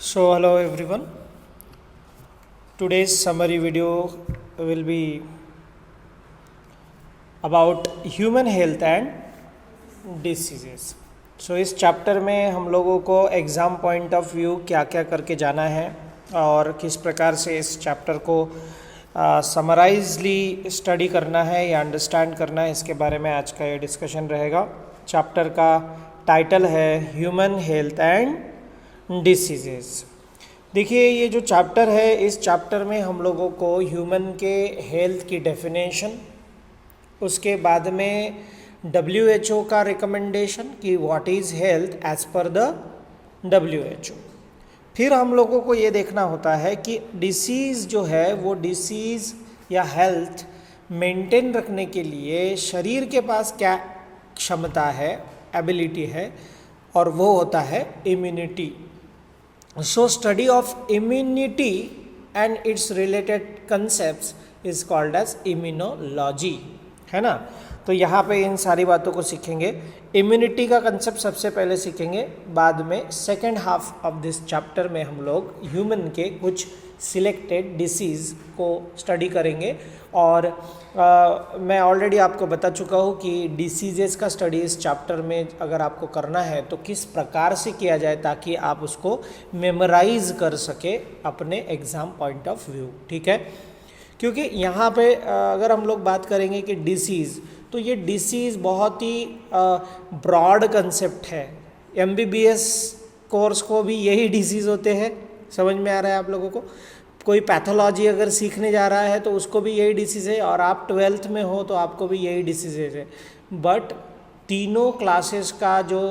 So hello everyone. Today's summary video will be about human health and diseases. So इस chapter में हम लोगों को एग्ज़ाम पॉइंट ऑफ व्यू क्या क्या करके जाना है और किस प्रकार से इस चैप्टर को समराइजली स्टडी करना है या अंडरस्टैंड करना है, इसके बारे में आज का ये डिस्कशन रहेगा। चैप्टर का टाइटल है ह्यूमन हेल्थ एंड डिसीजेस। देखिए, ये जो चैप्टर है, इस चैप्टर में हम लोगों को ह्यूमन के हेल्थ की डेफिनेशन, उसके बाद में WHO का रिकमेंडेशन कि what is health as per the WHO। फिर हम लोगों को ये देखना होता है कि डिसीज़ जो है वो डिसीज़ या हेल्थ मेंटेन रखने के लिए शरीर के पास क्या क्षमता है, एबिलिटी है, और वो होता है immunity. So study of immunity and its related concepts is called as immunology, है ना। तो यहाँ पे इन सारी बातों को सीखेंगे। इम्यूनिटी का कंसेप्ट सबसे पहले सीखेंगे, बाद में second half of this chapter में हम लोग ह्यूमन के कुछ सिलेक्टेड डिसीज़ को स्टडी करेंगे। और मैं ऑलरेडी आपको बता चुका हूँ कि डिसीजेस का स्टडी इस चैप्टर में अगर आपको करना है तो किस प्रकार से किया जाए ताकि आप उसको मेमोराइज कर सके अपने एग्ज़ाम पॉइंट ऑफ व्यू, ठीक है। क्योंकि यहाँ पे अगर हम लोग बात करेंगे कि डिसीज़, तो ये डिसीज़ बहुत ही ब्रॉड कंसेप्ट है। MBBS कोर्स को भी यही डिसीज़ होते हैं, समझ में आ रहा है आप लोगों को। कोई पैथोलॉजी अगर सीखने जा रहा है तो उसको भी यही डिसीज़ है, और आप 12th में हो तो आपको भी यही डिसीज़ है। बट तीनों क्लासेस का जो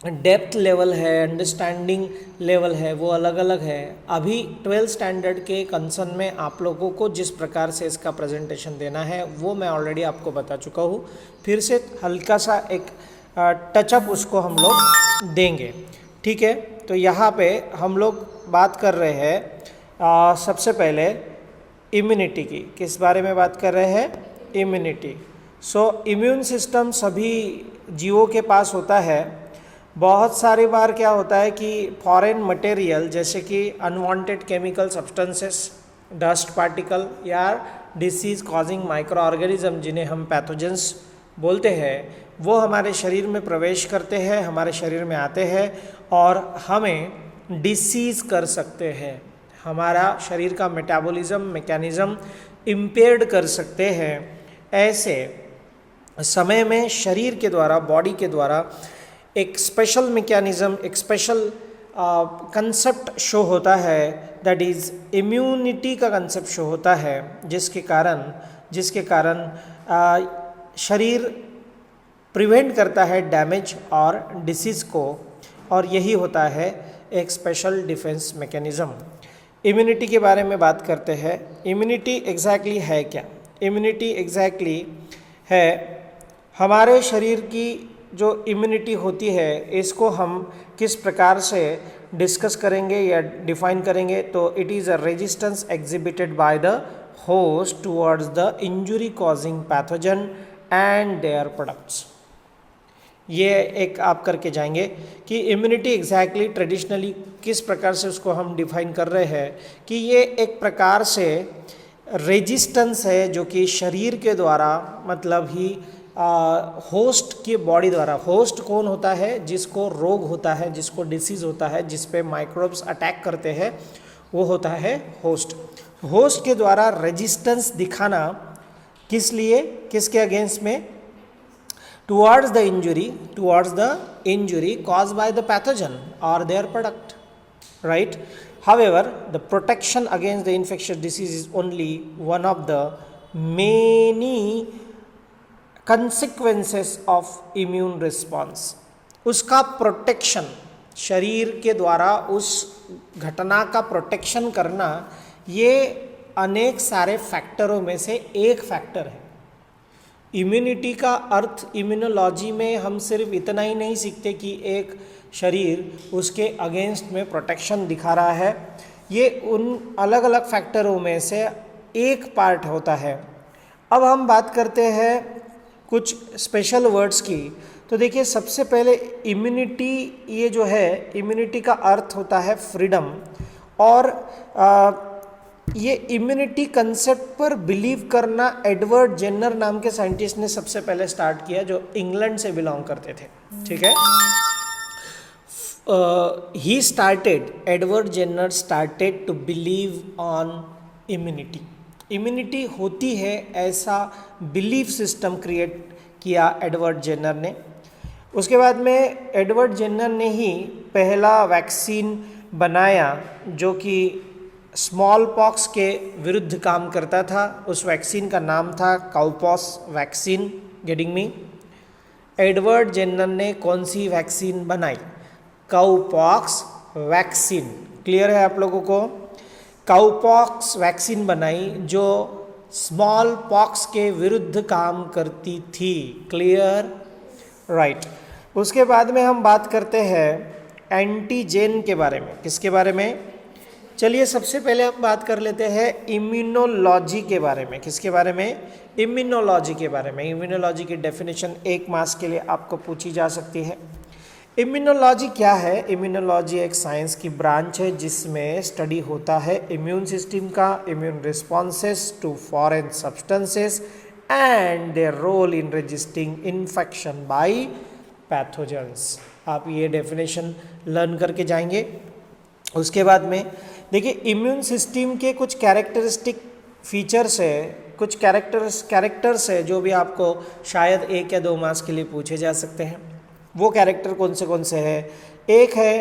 डेप्थ लेवल है, अंडरस्टैंडिंग लेवल है, वो अलग अलग है। अभी 12th स्टैंडर्ड के कंसर्न में आप लोगों को जिस प्रकार से इसका प्रेजेंटेशन देना है वो मैं ऑलरेडी आपको बता चुका हूँ। फिर से हल्का सा एक टचअप उसको हम लोग देंगे, ठीक है। तो यहाँ पे हम लोग बात कर रहे हैं सबसे पहले इम्यूनिटी की। किस बारे में बात कर रहे हैं? इम्यूनिटी। सो इम्यून सिस्टम सभी जीवों के पास होता है। बहुत सारी बार क्या होता है कि फॉरेन मटेरियल जैसे कि unwanted chemical substances, dust particle या डिसीज़ कॉजिंग माइक्रो ऑर्गेनिज्म जिन्हें हम पैथोजेंस बोलते हैं, वो हमारे शरीर में प्रवेश करते हैं, हमारे शरीर में आते हैं और हमें डिसीज़ कर सकते हैं। हमारा शरीर का मेटाबॉलिज्म मैकेनिज़्म इम्पेयर्ड कर सकते हैं। ऐसे समय में शरीर के द्वारा, बॉडी के द्वारा एक स्पेशल मैकेनिज़्म, एक स्पेशल कंसेप्ट शो होता है, दैट इज़ इम्यूनिटी का कंसेप्ट शो होता है, जिसके कारण शरीर प्रिवेंट करता है डैमेज और डिसीज़ को, और यही होता है एक स्पेशल डिफेंस मैकेनिज़्म। इम्यूनिटी के बारे में बात करते हैं। इम्यूनिटी एग्जैक्टली है क्या? इम्यूनिटी एग्जैक्टली है हमारे शरीर की जो इम्यूनिटी होती है, इसको हम किस प्रकार से डिस्कस करेंगे या डिफाइन करेंगे। तो it is a resistance exhibited by the host towards the injury causing pathogen and their products. ये एक आप करके जाएंगे कि इम्यूनिटी एग्जैक्टली ट्रेडिशनली किस प्रकार से उसको हम डिफाइन कर रहे हैं कि ये एक प्रकार से रेजिस्टेंस है जो कि शरीर के द्वारा, मतलब ही होस्ट की बॉडी द्वारा। होस्ट कौन होता है? जिसको रोग होता है, जिसको डिसीज़ होता है, जिस पे माइक्रोब्स अटैक करते हैं, वो होता है होस्ट। होस्ट के द्वारा रेजिस्टेंस दिखाना किस लिए, किसके अगेंस्ट में? towards the injury caused by the pathogen or their product, right? However, the protection against the infectious disease is only one of the many consequences of immune response. उसका protection, शरीर के द्वारा उस घटना का प्रोटेक्शन करना, ये अनेक सारे फैक्टरों में से एक फैक्टर है। इम्यूनिटी का अर्थ इम्यूनोलॉजी में हम सिर्फ इतना ही नहीं सीखते कि एक शरीर उसके अगेंस्ट में प्रोटेक्शन दिखा रहा है। ये उन अलग अलग फैक्टरों में से एक पार्ट होता है। अब हम बात करते हैं कुछ स्पेशल वर्ड्स की, तो देखिए सबसे पहले इम्यूनिटी, ये जो है इम्यूनिटी का अर्थ होता है फ्रीडम, और ये इम्यूनिटी कंसेप्ट पर बिलीव करना एडवर्ड जेन्नर नाम के साइंटिस्ट ने सबसे पहले स्टार्ट किया, जो इंग्लैंड से बिलोंग करते थे, ठीक है। He started, Edward Jenner started to believe on immunity, immunity होती है ऐसा बिलीफ सिस्टम क्रिएट किया एडवर्ड जेन्नर ने। उसके बाद में एडवर्ड जेन्नर ने ही पहला वैक्सीन बनाया जो कि स्मॉल पॉक्स के विरुद्ध काम करता था। उस वैक्सीन का नाम था cowpox vaccine. Getting me? Edward Jenner ने कौन सी वैक्सीन बनाई? Cowpox vaccine. क्लियर है आप लोगों को? काउपॉक्स वैक्सीन बनाई जो स्मॉल पॉक्स के विरुद्ध काम करती थी। क्लियर? राइट। उसके बाद में हम बात करते हैं एंटीजेन के बारे में। किसके बारे में? चलिए सबसे पहले हम बात कर लेते हैं इम्यूनोलॉजी के बारे में। किसके बारे में? इम्यूनोलॉजी के बारे में। इम्यूनोलॉजी की डेफिनेशन 1 मार्क्स के लिए आपको पूछी जा सकती है। इम्यूनोलॉजी क्या है? इम्यूनोलॉजी एक साइंस की ब्रांच है जिसमें स्टडी होता है इम्यून सिस्टम का, immune responses to foreign substances and their role in resisting infection by pathogens. आप ये डेफिनेशन लर्न करके जाएंगे। उसके बाद में देखिए इम्यून सिस्टम के कुछ कैरेक्टरिस्टिक फीचर्स है, कुछ कैरेक्टर्स है जो भी आपको शायद 1 या 2 मार्क्स के लिए पूछे जा सकते हैं। वो कैरेक्टर कौन से है? एक है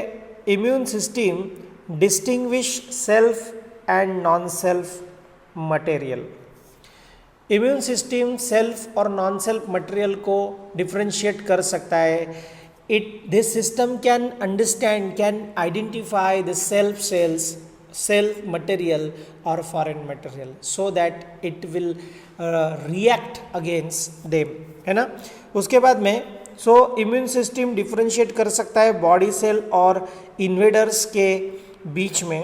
immune system distinguish self and non self material. Immune system self और नॉन सेल्फ मटेरियल को डिफ्रेंशिएट कर सकता है। This system can understand, can identify the self material or foreign material so that it will react against them, है ना। उसके बाद में इम्यून सिस्टम डिफ्रेंशिएट कर सकता है बॉडी सेल और इन्वेडर्स के बीच में।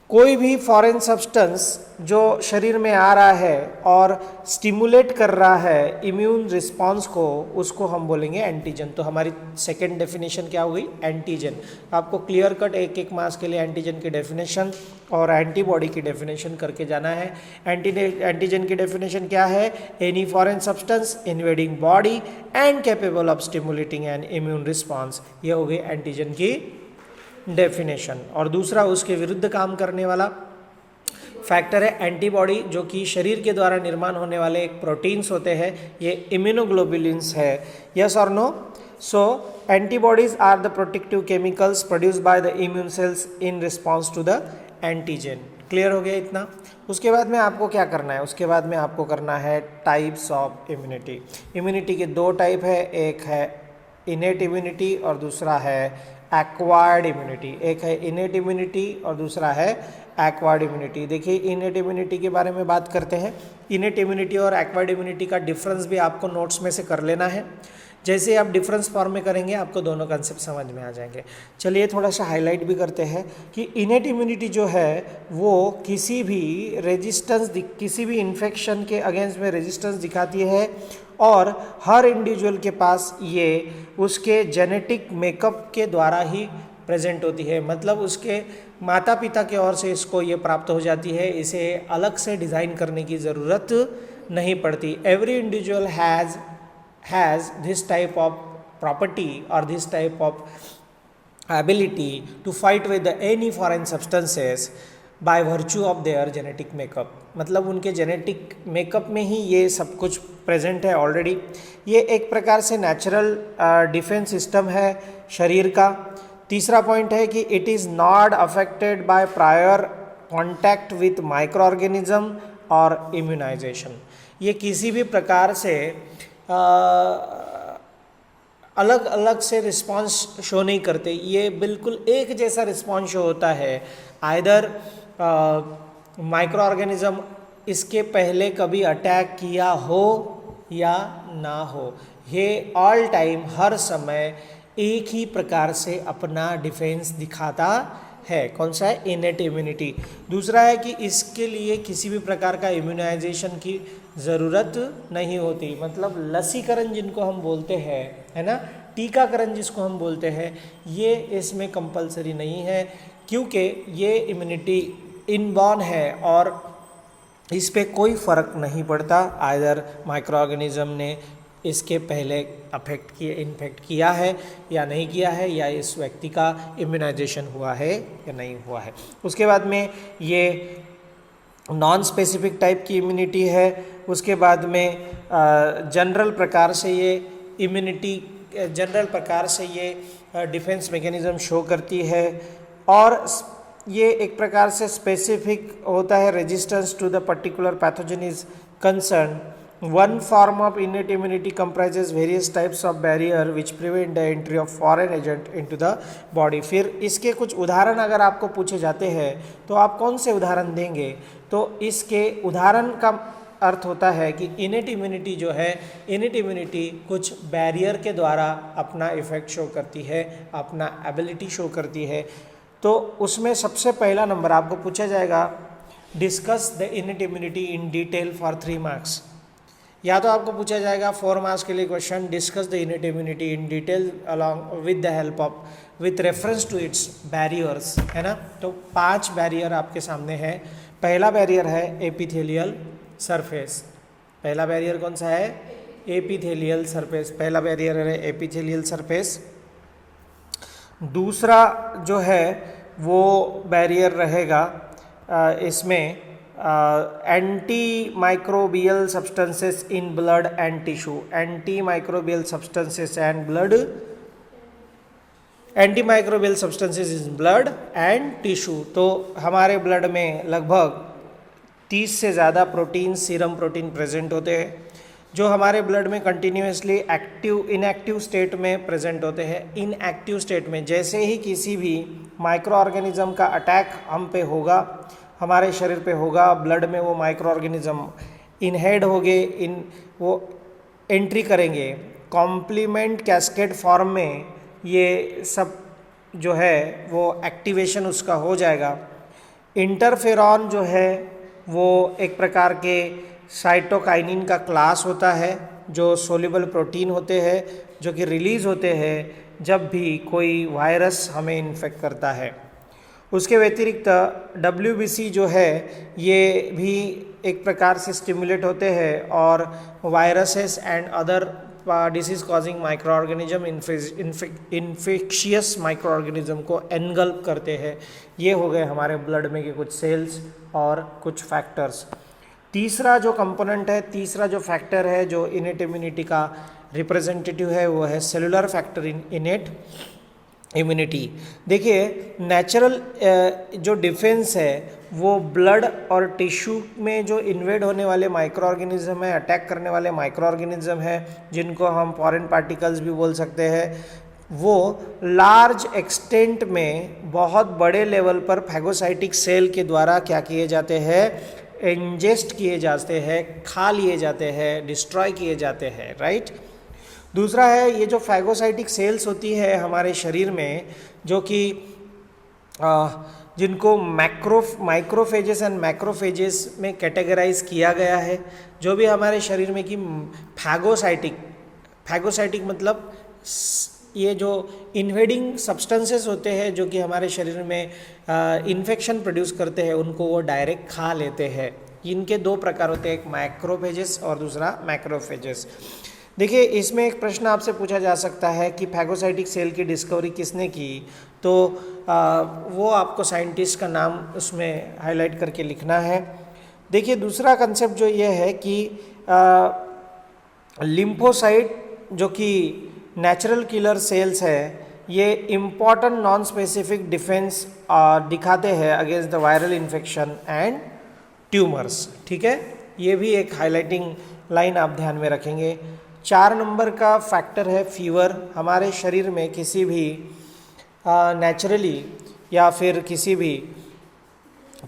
कोई भी फॉरेन सब्सटेंस जो शरीर में आ रहा है और स्टिमुलेट कर रहा है इम्यून रिस्पांस को, उसको हम बोलेंगे एंटीजन। तो हमारी सेकंड डेफिनेशन क्या हो गई? एंटीजन। आपको क्लियर कट 1 मार्क्स के लिए एंटीजन की डेफिनेशन और एंटीबॉडी की डेफिनेशन करके जाना है। एंटीजन की डेफिनेशन क्या है? Any foreign substance invading body and capable of stimulating N immune response. ये हो गई एंटीजन की डेफिनेशन। और दूसरा उसके विरुद्ध काम करने वाला फैक्टर है एंटीबॉडी, जो कि शरीर के द्वारा निर्माण होने वाले एक प्रोटीन्स होते हैं, ये इम्यूनोग्लोबुलिन्स है। यस और no? So antibodies are the protective chemicals produced by the immune cells in response to the antigen. Clear हो गया इतना? उसके बाद में आपको क्या करना है? उसके बाद में आपको करना है टाइप्स ऑफ इम्यूनिटी। इम्यूनिटी के 2 टाइप है, एक है इनेट इम्यूनिटी और दूसरा है एक्वायर्ड इम्यूनिटी। एक है इनेट इम्यूनिटी और दूसरा है एक्वायर्ड इम्यूनिटी। देखिए इनेट इम्यूनिटी के बारे में बात करते हैं। इनेट इम्यूनिटी और एक्वायर्ड इम्यूनिटी का डिफरेंस भी आपको नोट्स में से कर लेना है। जैसे आप डिफरेंस फॉर्म में करेंगे आपको दोनों कंसेप्ट समझ में आ जाएंगे। चलिए थोड़ा सा हाईलाइट भी करते हैं कि इनेट इम्यूनिटी जो है वो किसी भी रेजिस्टेंस, किसी भी इन्फेक्शन के अगेंस्ट में रेजिस्टेंस दिखाती है और हर इंडिविजुअल के पास ये उसके जेनेटिक मेकअप के द्वारा ही प्रेजेंट होती है। मतलब उसके माता पिता के ओर से इसको ये प्राप्त हो जाती है, इसे अलग से डिज़ाइन करने की ज़रूरत नहीं पड़ती। Every individual has this type of property or this type of ability to fight with any foreign substances by virtue of their genetic makeup। मतलब उनके जेनेटिक मेकअप में ही ये सब कुछ प्रेजेंट है ऑलरेडी। ये एक प्रकार से नेचुरल डिफेंस सिस्टम है शरीर का। तीसरा पॉइंट है कि it is not affected by prior contact with micro organism और इम्यूनाइजेशन। ये किसी भी प्रकार से अलग अलग से रिस्पांस शो नहीं करते, ये बिल्कुल एक जैसा रिस्पांस शो होता है। आइदर माइक्रो ऑर्गेनिज्म इसके पहले कभी अटैक किया हो या ना हो, ये ऑल टाइम हर समय एक ही प्रकार से अपना डिफेंस दिखाता है। कौन सा है? Innate immunity. दूसरा है कि इसके लिए किसी भी प्रकार का इम्यूनाइजेशन की ज़रूरत नहीं होती, मतलब लसीकरण जिनको हम बोलते हैं, है ना, टीकाकरण जिसको हम बोलते हैं, ये इसमें कंपलसरी नहीं है, क्योंकि ये इम्यूनिटी इनबॉर्न है और इस पे कोई फ़र्क नहीं पड़ता आइदर माइक्रो ऑर्गेनिज्म ने इसके पहले इन्फेक्ट किया है या नहीं किया है, या इस व्यक्ति का इम्यूनाइजेशन हुआ है या नहीं हुआ है। उसके बाद में ये नॉन स्पेसिफिक टाइप की इम्यूनिटी है। उसके बाद में जनरल प्रकार से ये डिफेंस मैकेनिज्म शो करती है, और ये एक प्रकार से स्पेसिफिक होता है। Resistance to the particular pathogen is concern. One form of innate immunity comprises various types of barrier which prevent the entry of foreign agent into the body. फिर इसके कुछ उदाहरण अगर आपको पूछे जाते हैं तो आप कौन से उदाहरण देंगे? तो इसके उदाहरण का अर्थ होता है कि इनेट इम्यूनिटी जो है, इनेट इम्यूनिटी कुछ बैरियर के द्वारा अपना इफेक्ट शो करती है, अपना एबिलिटी शो करती है। तो उसमें सबसे पहला नंबर आपको पूछा जाएगा, discuss the innate immunity in detail for 3 marks. या तो आपको पूछा जाएगा 4 मार्क्स के लिए question, discuss the innate immunity in detail along with the help of with reference to its barriers, है ना। तो 5 बैरियर आपके सामने है। पहला बैरियर है एपिथेलियल सरफेस। पहला बैरियर कौन सा है? Epithelial surface. पहला बैरियर है एपिथेलियल सरफेस। दूसरा जो है वो बैरियर रहेगा इसमें anti microbial substances in blood and tissue. Anti microbial substances in blood and tissue. तो हमारे ब्लड में लगभग 30 से ज़्यादा प्रोटीन, सीरम प्रोटीन प्रेजेंट होते हैं, जो हमारे ब्लड में कंटिन्यूसली इनएक्टिव स्टेट में प्रेजेंट होते हैं। इनएक्टिव स्टेट में जैसे ही किसी भी माइक्रो ऑर्गेनिज्म का अटैक हम पे होगा, हमारे शरीर पे होगा, ब्लड में वो माइक्रो ऑर्गेनिज्म इनहेड होंगे, वो एंट्री करेंगे कॉम्प्लीमेंट कैस्केड फॉर्म में। ये सब जो है वो एक्टिवेशन उसका हो जाएगा। इंटरफेरॉन जो है वो एक प्रकार के साइटोकाइनिन का क्लास होता है, जो सोल्यूबल प्रोटीन होते हैं, जो कि रिलीज़ होते हैं जब भी कोई वायरस हमें इन्फेक्ट करता है। उसके व्यतिरिक्त WBC जो है ये भी एक प्रकार से स्टिमुलेट होते हैं और viruses and other disease causing micro organism, infectious micro organism को एनगल्प करते हैं। ये हो गए हमारे ब्लड में के कुछ सेल्स और कुछ फैक्टर्स। तीसरा जो कंपोनेंट है, तीसरा जो फैक्टर है जो इनेट इम्यूनिटी का रिप्रेजेंटेटिव है, वो है cellular factor in innate immunity. देखिए, नेचुरल जो डिफेंस है वो ब्लड और टिश्यू में जो इन्वेड होने वाले माइक्रो ऑर्गेनिज्म है, अटैक करने वाले माइक्रो ऑर्गेनिज्म है, जिनको हम फॉरेन पार्टिकल्स भी बोल सकते हैं, वो लार्ज एक्सटेंट में बहुत बड़े लेवल पर फैगोसाइटिक सेल के द्वारा क्या किए जाते हैं? इंजेस्ट किए जाते हैं, खा लिए जाते हैं, डिस्ट्रॉय किए जाते हैं, राइट। दूसरा है ये जो फैगोसाइटिक सेल्स होती है हमारे शरीर में, जो कि जिनको माइक्रोफेजेस एंड मैक्रोफेजेस में कैटेगराइज किया गया है। जो भी हमारे शरीर में कि फैगोसाइटिक मतलब ये जो इन्वेडिंग सब्सटेंसेस होते हैं जो कि हमारे शरीर में इन्फेक्शन प्रोड्यूस करते हैं, उनको वो डायरेक्ट खा लेते हैं। इनके 2 प्रकार होते हैं, एक माइक्रोफेजेस और दूसरा मैक्रोफेजेस। देखिए, इसमें एक प्रश्न आपसे पूछा जा सकता है कि फैगोसाइटिक सेल की डिस्कवरी किसने की? तो वो आपको साइंटिस्ट का नाम उसमें हाईलाइट करके लिखना है। देखिए, दूसरा कंसेप्ट जो ये है कि लिम्फोसाइट जो कि नेचुरल किलर सेल्स है, ये इम्पॉर्टेंट नॉन स्पेसिफिक डिफेंस दिखाते हैं against the viral infection and tumours. ठीक है, ये भी एक हाईलाइटिंग लाइन आप ध्यान में रखेंगे। 4 नंबर का फैक्टर है फीवर। हमारे शरीर में किसी भी नेचुरली या फिर किसी भी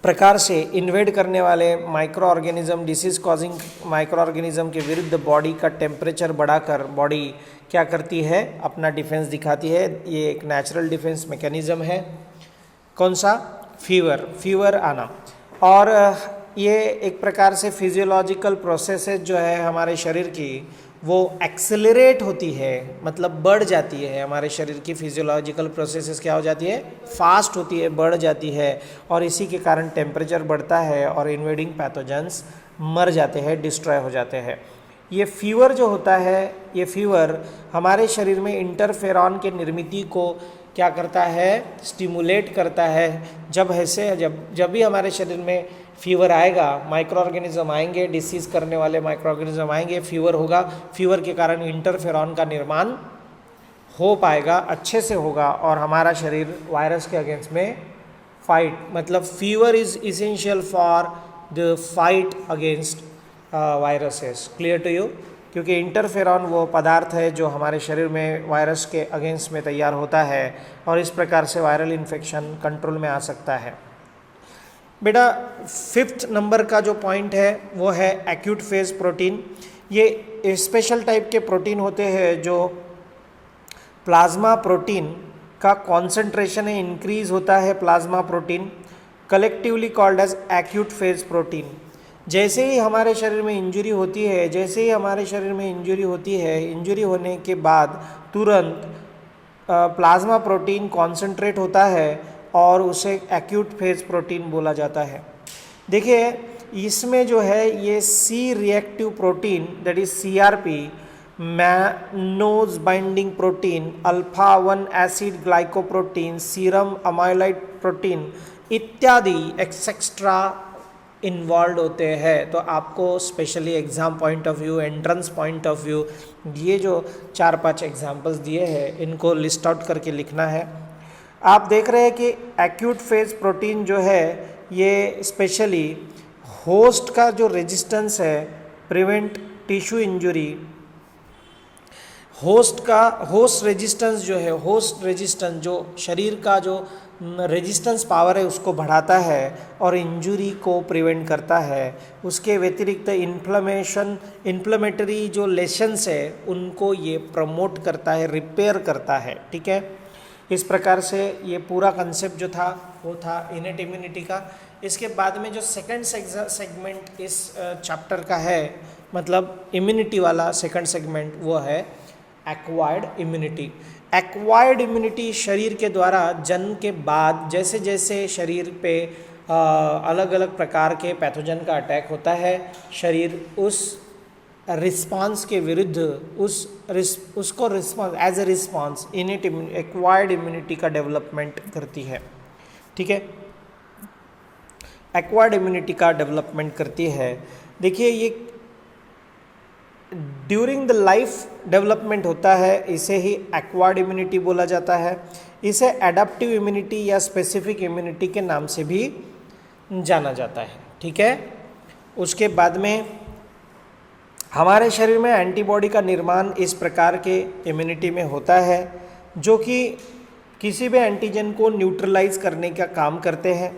प्रकार से इन्वेड करने वाले micro organism, disease causing micro organism के विरुद्ध बॉडी का टेम्परेचर बढ़ाकर बॉडी क्या करती है? अपना डिफेंस दिखाती है। ये एक नेचुरल डिफेंस मैकेनिज्म है। कौन सा? फीवर आना। और ये एक प्रकार से फिजियोलॉजिकल प्रोसेसेस जो है हमारे शरीर की वो एक्सेलरेट होती है, मतलब बढ़ जाती है। हमारे शरीर की फिजियोलॉजिकल प्रोसेसेस क्या हो जाती है? फास्ट होती है, बढ़ जाती है, और इसी के कारण टेम्परेचर बढ़ता है और इन्वेडिंग पैथोजेंस मर जाते हैं, डिस्ट्रॉय हो जाते हैं। ये फीवर जो होता है, ये फीवर हमारे शरीर में इंटरफेरॉन के निर्मित को क्या करता है? स्टिमुलेट करता है। जब भी हमारे शरीर में फीवर आएगा, माइक्रो ऑर्गेनिज्म आएंगे, डिसीज़ करने वाले माइक्रो ऑर्गेनिज्म आएंगे, फीवर होगा, फीवर के कारण इंटरफेरॉन का निर्माण हो पाएगा, अच्छे से होगा, और हमारा शरीर वायरस के अगेंस्ट में फाइट, मतलब fever is essential for the fight against viruses. Clear to you? क्योंकि इंटरफेरॉन वो पदार्थ है जो हमारे शरीर में वायरस के अगेंस्ट में तैयार होता है, और इस प्रकार से वायरल इन्फेक्शन कंट्रोल में आ सकता है। बेटा 5th नंबर का जो पॉइंट है वो है एक्यूट फेज प्रोटीन। ये स्पेशल टाइप के प्रोटीन होते हैं जो प्लाज्मा प्रोटीन का कॉन्सेंट्रेशन है इंक्रीज होता है, plasma protein collectively called as acute phase protein. जैसे ही हमारे शरीर में इंजरी होती है, इंजरी होने के बाद तुरंत प्लाज्मा प्रोटीन कॉन्सेंट्रेट होता है और उसे एक्यूट फेज प्रोटीन बोला जाता है। देखिए इसमें जो है ये C reactive protein, that is CRP, mannose binding protein, alpha 1 acid glycoprotein, serum amyloid protein इत्यादि एक्सेट्रा इन्वॉल्व होते हैं। तो आपको specially exam point of view, entrance point of view, ये जो 4-5 एग्जाम्पल्स दिए हैं इनको लिस्ट आउट करके लिखना है। आप देख रहे हैं कि एक्यूट फेज प्रोटीन जो है ये स्पेशली होस्ट का जो रेजिस्टेंस है, prevent tissue injury, host resistance जो शरीर का जो रेजिस्टेंस पावर है उसको बढ़ाता है और इंजरी को प्रिवेंट करता है। उसके व्यतिरिक्त इन्फ्लेमेटरी जो लेशंस है उनको ये प्रमोट करता है, रिपेयर करता है। ठीक है, इस प्रकार से ये पूरा कंसेप्ट जो था वो था इनेट इम्यूनिटी का। इसके बाद में जो सेकंड सेगमेंट इस चैप्टर का है, मतलब इम्यूनिटी वाला सेकंड सेगमेंट, वो है एक्वायर्ड इम्यूनिटी। एक्वायर्ड इम्यूनिटी शरीर के द्वारा जन्म के बाद जैसे जैसे शरीर पे अलग अलग प्रकार के पैथोजन का अटैक होता है, शरीर उस रिस्पांस के विरुद्ध उसको response as a response innate acquired immunity का डेवलपमेंट करती है। ठीक है, एक्वायर्ड इम्यूनिटी का डेवलपमेंट करती है। देखिए ये ड्यूरिंग द लाइफ डेवलपमेंट होता है, इसे ही एक्वायर्ड इम्यूनिटी बोला जाता है। इसे एडाप्टिव इम्यूनिटी या स्पेसिफिक इम्यूनिटी के नाम से भी जाना जाता है। ठीक है, उसके बाद में हमारे शरीर में एंटीबॉडी का निर्माण इस प्रकार के इम्यूनिटी में होता है जो कि किसी भी एंटीजन को न्यूट्रलाइज करने का काम करते हैं।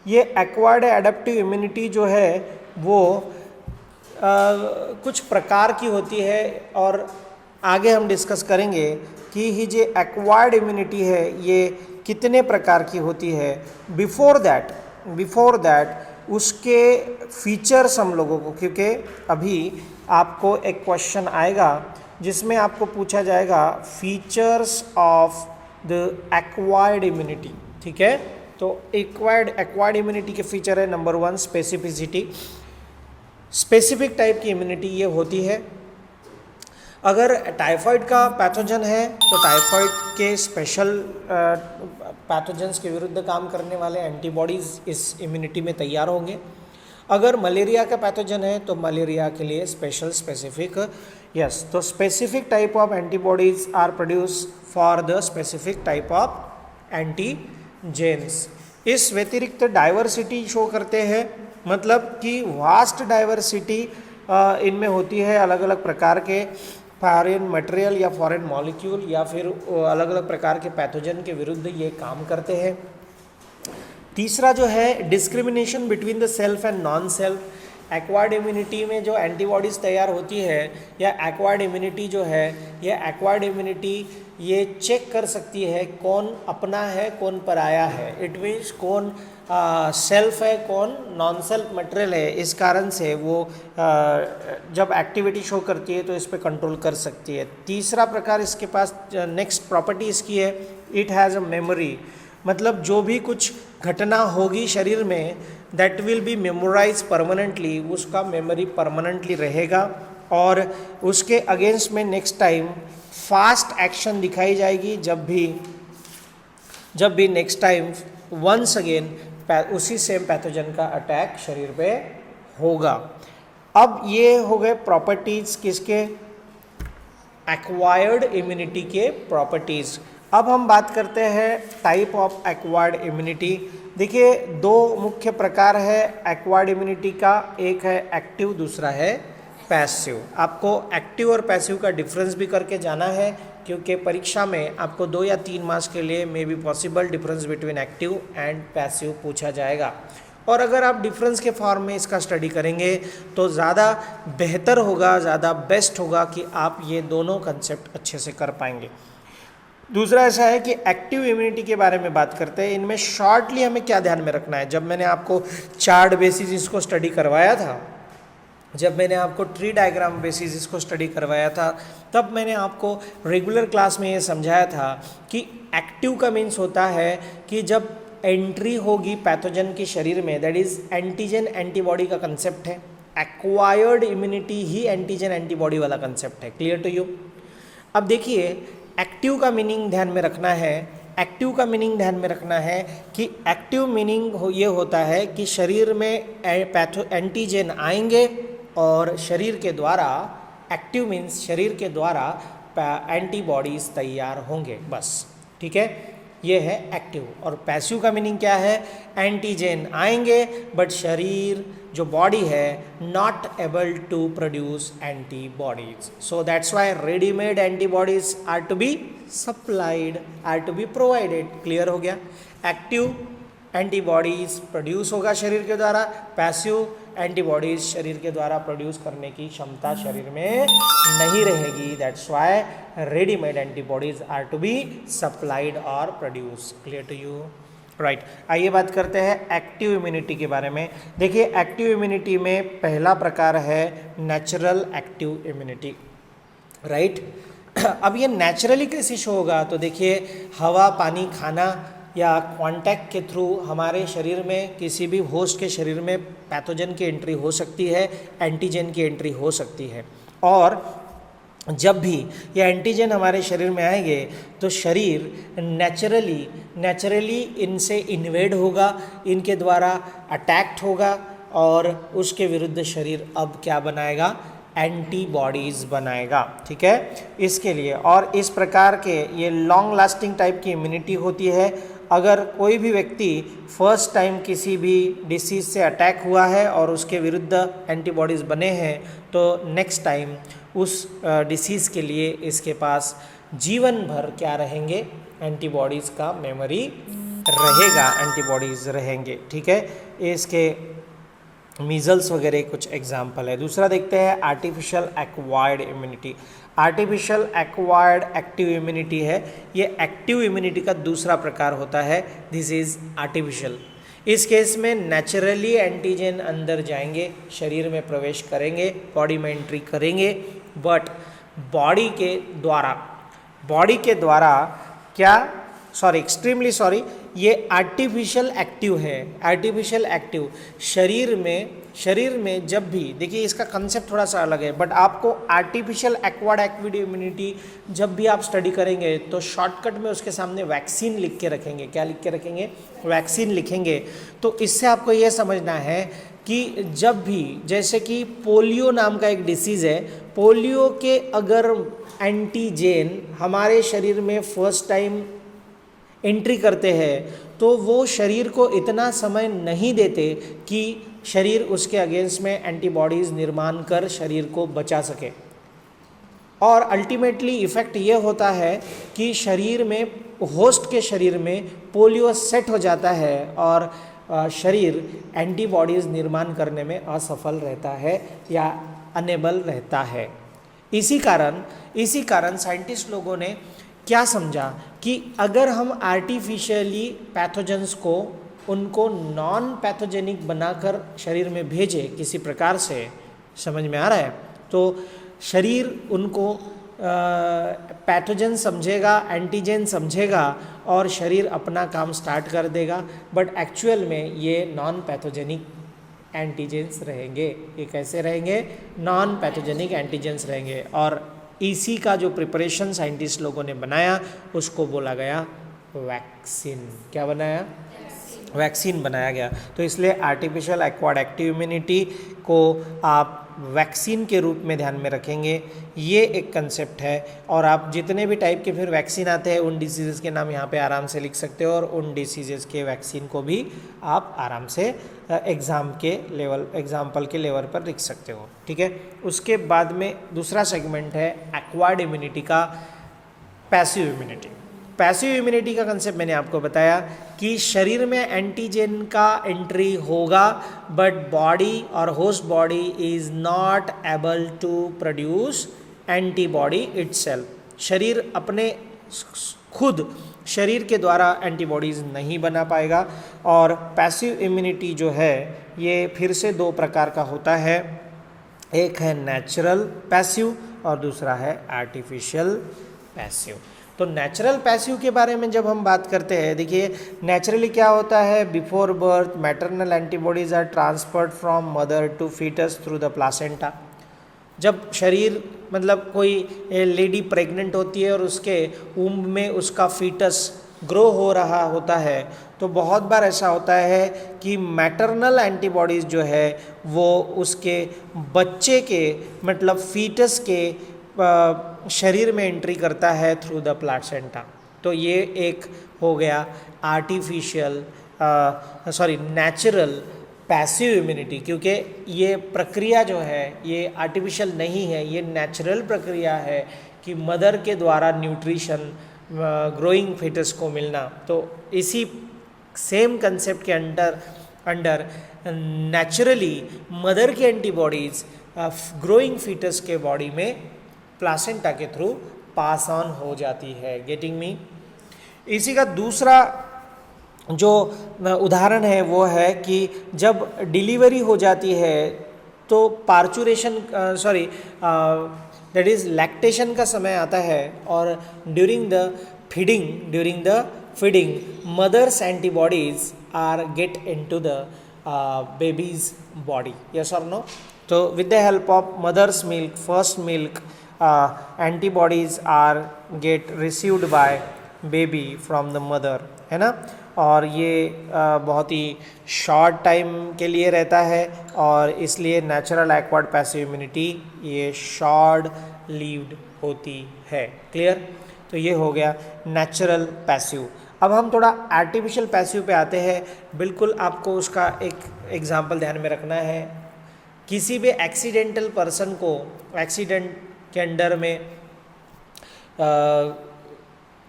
ये एक्वायर्ड एडाप्टिव इम्यूनिटी जो है वो कुछ प्रकार की होती है और आगे हम डिस्कस करेंगे कि ये जो एक्वायर्ड इम्यूनिटी है ये कितने प्रकार की होती है। बिफोर दैट उसके फीचर्स हम लोगों को, क्योंकि अभी आपको एक क्वेश्चन आएगा जिसमें आपको पूछा जाएगा features of the acquired immunity. ठीक है, तो एक्वायर्ड इम्यूनिटी के फीचर है नंबर 1 स्पेसिफिसिटी। स्पेसिफिक टाइप की इम्यूनिटी ये होती है। अगर टाइफाइड का पैथोजन है तो टाइफाइड के स्पेशल पैथोजन्स के विरुद्ध काम करने वाले एंटीबॉडीज़ इस इम्यूनिटी में तैयार होंगे। अगर मलेरिया का पैथोजन है तो मलेरिया के लिए स्पेसिफिक तो specific type of antibodies are produce for the specific type of antigens. इस व्यतिरिक्त डाइवर्सिटी शो करते हैं, मतलब कि वास्ट डाइवर्सिटी इनमें होती है। अलग अलग प्रकार के फॉरेन मटेरियल या फॉरेन मॉलिक्यूल या फिर अलग अलग प्रकार के पैथोजन के विरुद्ध ये काम करते हैं। तीसरा जो है discrimination between the self and non self. Acquired immunity में जो एंटीबॉडीज़ तैयार होती है या एक्वायर्ड इम्यूनिटी जो है, यह एक्वायर्ड इम्यूनिटी ये चेक कर सकती है कौन अपना है कौन पराया है। इट मीन्स कौन सेल्फ है कौन नॉन सेल्फ मटेरियल है। इस कारण से वो जब एक्टिविटी शो करती है तो इस पर कंट्रोल कर सकती है। तीसरा प्रकार इसके पास नेक्स्ट प्रॉपर्टी इसकी है, इट हैज़ अ मेमोरी। मतलब जो भी कुछ घटना होगी शरीर में that will be memorise permanently, उसका मेमोरी परमानेंटली रहेगा और उसके अगेंस्ट में नेक्स्ट टाइम फास्ट एक्शन दिखाई जाएगी जब भी नेक्स्ट टाइम वंस अगेन उसी सेम पैथोजन का अटैक शरीर पे होगा। अब ये हो गए प्रॉपर्टीज किसके, एक्वायर्ड इम्यूनिटी के प्रॉपर्टीज। अब हम बात करते हैं टाइप ऑफ एक्वायर्ड इम्यूनिटी। देखिए दो मुख्य प्रकार है एक्वायर्ड इम्यूनिटी का, एक है एक्टिव दूसरा है पैसिव। आपको एक्टिव और पैसिव का डिफरेंस भी करके जाना है क्योंकि परीक्षा में आपको 2 या 3 मार्क्स के लिए may be possible difference between active and passive पूछा जाएगा। और अगर आप डिफरेंस के फॉर्म में इसका स्टडी करेंगे तो ज़्यादा बेहतर होगा, ज़्यादा बेस्ट होगा कि आप ये दोनों कंसेप्ट अच्छे से कर पाएंगे। दूसरा ऐसा है कि एक्टिव इम्यूनिटी के बारे में बात करते हैं। इनमें शॉर्टली हमें क्या ध्यान में रखना है, जब मैंने आपको चार्ट बेसिस इसको स्टडी करवाया था, जब मैंने आपको ट्री डायग्राम बेसिस इसको स्टडी करवाया था, तब मैंने आपको रेगुलर क्लास में ये समझाया था कि एक्टिव का मीन्स होता है कि जब एंट्री होगी पैथोजन के शरीर में, दैट इज एंटीजन एंटीबॉडी का कंसेप्ट है। एक्वायर्ड इम्यूनिटी ही एंटीजन एंटीबॉडी वाला कंसेप्ट है। Clear to you? अब देखिए एक्टिव का मीनिंग ध्यान में रखना है। एक्टिव का मीनिंग ध्यान में रखना है कि एक्टिव मीनिंग ये होता है कि शरीर में एंटीजन आएंगे और शरीर के द्वारा, एक्टिव मीन्स शरीर के द्वारा एंटीबॉडीज़ तैयार होंगे, बस। ठीक है, ये है एक्टिव। और पैसिव का मीनिंग क्या है, एंटीजन आएंगे बट शरीर जो बॉडी है not able to produce antibodies. So that's why readymade antibodies are to be supplied, are to be provided. Clear हो गया? एक्टिव एंटीबॉडीज प्रोड्यूस होगा शरीर के द्वारा, पैसिव एंटीबॉडीज शरीर के द्वारा प्रोड्यूस करने की क्षमता शरीर में नहीं रहेगी। That's why readymade antibodies are to be supplied और produce. Clear to you? Right. आइए बात करते हैं एक्टिव इम्यूनिटी के बारे में। देखिए एक्टिव इम्यूनिटी में पहला प्रकार है नेचुरल एक्टिव इम्यूनिटी। राइट। अब ये नेचुरली कैसे शो होगा, तो देखिए हवा पानी खाना या कांटेक्ट के थ्रू हमारे शरीर में किसी भी होस्ट के शरीर में पैथोजन की एंट्री हो सकती है, एंटीजन की एंट्री हो सकती है। और जब भी ये एंटीजन हमारे शरीर में आएंगे तो शरीर नेचुरली इनसे इन्वेड होगा, इनके द्वारा अटैक्ट होगा और उसके विरुद्ध शरीर अब क्या बनाएगा, एंटीबॉडीज़ बनाएगा। ठीक है, इसके लिए। और इस प्रकार के ये लॉन्ग लास्टिंग टाइप की इम्यूनिटी होती है। अगर कोई भी व्यक्ति फर्स्ट टाइम किसी भी डिसीज़ से अटैक हुआ है और उसके विरुद्ध एंटीबॉडीज़ बने हैं तो नेक्स्ट टाइम उस डिसीज़ के लिए इसके पास जीवन भर क्या रहेंगे, एंटीबॉडीज़ का मेमोरी रहेगा, एंटीबॉडीज़ रहेंगे। ठीक है, इसके मीजल्स वगैरह कुछ एग्जाम्पल है। दूसरा देखते हैं artificial acquired immunity. Artificial acquired active immunity है, ये एक्टिव इम्यूनिटी का दूसरा प्रकार होता है। This is artificial. इस केस में नेचुरली एंटीजन अंदर जाएंगे, शरीर में प्रवेश करेंगे, बॉडी में एंट्री करेंगे, बट बॉडी के द्वारा क्या, सॉरी एक्सट्रीमली सॉरी, ये आर्टिफिशियल एक्टिव है। आर्टिफिशियल एक्टिव शरीर में जब भी, देखिए इसका कंसेप्ट थोड़ा सा अलग है, बट आपको आर्टिफिशियल एक्वायर्ड एक्टिव इम्यूनिटी जब भी आप स्टडी करेंगे तो शॉर्टकट में उसके सामने वैक्सीन लिख के रखेंगे। क्या लिख के रखेंगे? वैक्सीन लिखेंगे। तो इससे आपको ये समझना है कि जब भी, जैसे कि पोलियो नाम का एक डिसीज़ है, पोलियो के अगर एंटीजेन हमारे शरीर में फर्स्ट टाइम एंट्री करते हैं तो वो शरीर को इतना समय नहीं देते कि शरीर उसके अगेंस्ट में एंटीबॉडीज़ निर्माण कर शरीर को बचा सके। और अल्टीमेटली इफ़ेक्ट ये होता है कि शरीर में, होस्ट के शरीर में पोलियो सेट हो जाता है और शरीर एंटीबॉडीज़ निर्माण करने में असफल रहता है या अनेबल रहता है। इसी कारण साइंटिस्ट लोगों ने क्या समझा कि अगर हम आर्टिफिशियली पैथोजेंस को उनको नॉन पैथोजेनिक बनाकर शरीर में भेजें किसी प्रकार से, समझ में आ रहा है, तो शरीर उनको पैथोजन समझेगा, एंटीजन समझेगा और शरीर अपना काम स्टार्ट कर देगा। बट एक्चुअल में ये नॉन पैथोजेनिक एंटीजेंस रहेंगे। ये कैसे रहेंगे? नॉन पैथोजेनिक एंटीजेंस रहेंगे। और इसी का जो प्रिपरेशन साइंटिस्ट लोगों ने बनाया उसको बोला गया वैक्सीन। क्या बनाया? वैक्सीन बनाया गया। तो इसलिए आर्टिफिशियल एक्वायर्ड एक्टिव इम्यूनिटी को आप वैक्सीन के रूप में ध्यान में रखेंगे। ये एक कंसेप्ट है। और आप जितने भी टाइप के फिर वैक्सीन आते हैं उन डिसीज़ेज़ के नाम यहाँ पे आराम से लिख सकते हो और उन डिसीज़ेज़ के वैक्सीन को भी आप आराम से एग्जाम्पल के लेवल पर लिख सकते हो। ठीक है। उसके बाद में दूसरा सेगमेंट है एक्वायर्ड इम्यूनिटी का पैसिव इम्यूनिटी। पैसिव इम्यूनिटी का कंसेप्ट मैंने आपको बताया कि शरीर में एंटीजन का एंट्री होगा बट बॉडी और host body is not able to produce antibody itself. शरीर अपने खुद शरीर के द्वारा एंटीबॉडीज़ नहीं बना पाएगा। और पैसिव इम्यूनिटी जो है ये फिर से दो प्रकार का होता है। एक है नेचुरल पैसिव और दूसरा है आर्टिफिशियल पैसिव। तो नेचुरल पैसिव के बारे में जब हम बात करते हैं, देखिए नेचुरली क्या होता है, before birth maternal antibodies are transferred from mother to foetus through the placenta. जब शरीर मतलब कोई लेडी प्रेग्नेंट होती है और उसके वुम्ब में उसका फीटस ग्रो हो रहा होता है तो बहुत बार ऐसा होता है कि मैटरनल एंटीबॉडीज़ जो है वो उसके बच्चे के मतलब फीटस के शरीर में एंट्री करता है थ्रू द प्लासेंटा। तो ये एक हो गया आर्टिफिशियल नेचुरल पैसिव इम्यूनिटी, क्योंकि ये प्रक्रिया जो है ये आर्टिफिशियल नहीं है, ये नेचुरल प्रक्रिया है कि मदर के द्वारा न्यूट्रिशन ग्रोइंग फीटस को मिलना। तो इसी सेम कंसेप्ट के अंडर नेचुरली मदर की एंटीबॉडीज़ ग्रोइंग फीटस के बॉडी में प्लासेंटा के थ्रू पास ऑन हो जाती है। Getting me? इसी का दूसरा जो उदाहरण है वो है कि जब डिलीवरी हो जाती है तो पार्चुरेशन दैट इज़ लैक्टेशन का समय आता है और during the feeding mother's antibodies are get into the baby's body. Yes और नो? तो with the help of mother's milk, first milk, antibodies are get received by baby from the mother, है ना। और ये बहुत ही शॉर्ट टाइम के लिए रहता है और इसलिए नेचुरल एक्वायर्ड पैसिव इम्यूनिटी ये शॉर्ट लिव्ड होती है। क्लियर? तो ये हो गया नेचुरल पैसिव। अब हम थोड़ा आर्टिफिशियल पैसिव पे आते हैं। बिल्कुल आपको उसका एक एग्जांपल ध्यान में रखना है। किसी भी एक्सीडेंटल पर्सन को एक्सीडेंट के अंडर में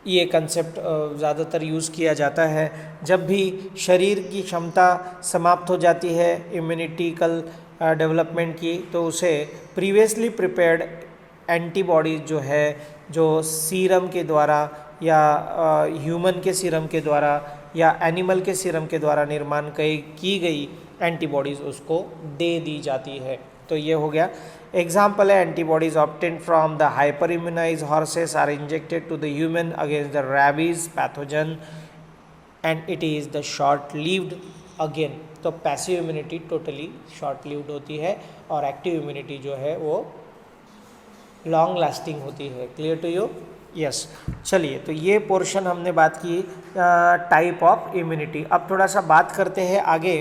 ये कंसेप्ट ज़्यादातर यूज़ किया जाता है। जब भी शरीर की क्षमता समाप्त हो जाती है इम्यूनिटिकल डेवलपमेंट की, तो उसे प्रीवियसली प्रिपेयर्ड एंटीबॉडीज़ जो है, जो सीरम के द्वारा या ह्यूमन के सीरम के द्वारा या एनिमल के सीरम के द्वारा निर्माण की गई एंटीबॉडीज़ उसको दे दी जाती है। तो ये हो गया एग्जाम्पल है। Antibodies obtained from the hyper immunize horses are injected to the human against the rabies pathogen and it is the short lived again. तो passive immunity totally short lived होती है और एक्टिव इम्यूनिटी जो है वो long lasting होती है। Clear to you? Yes. चलिए, तो ये पोर्शन हमने बात की टाइप ऑफ इम्यूनिटी। अब थोड़ा सा बात करते हैं आगे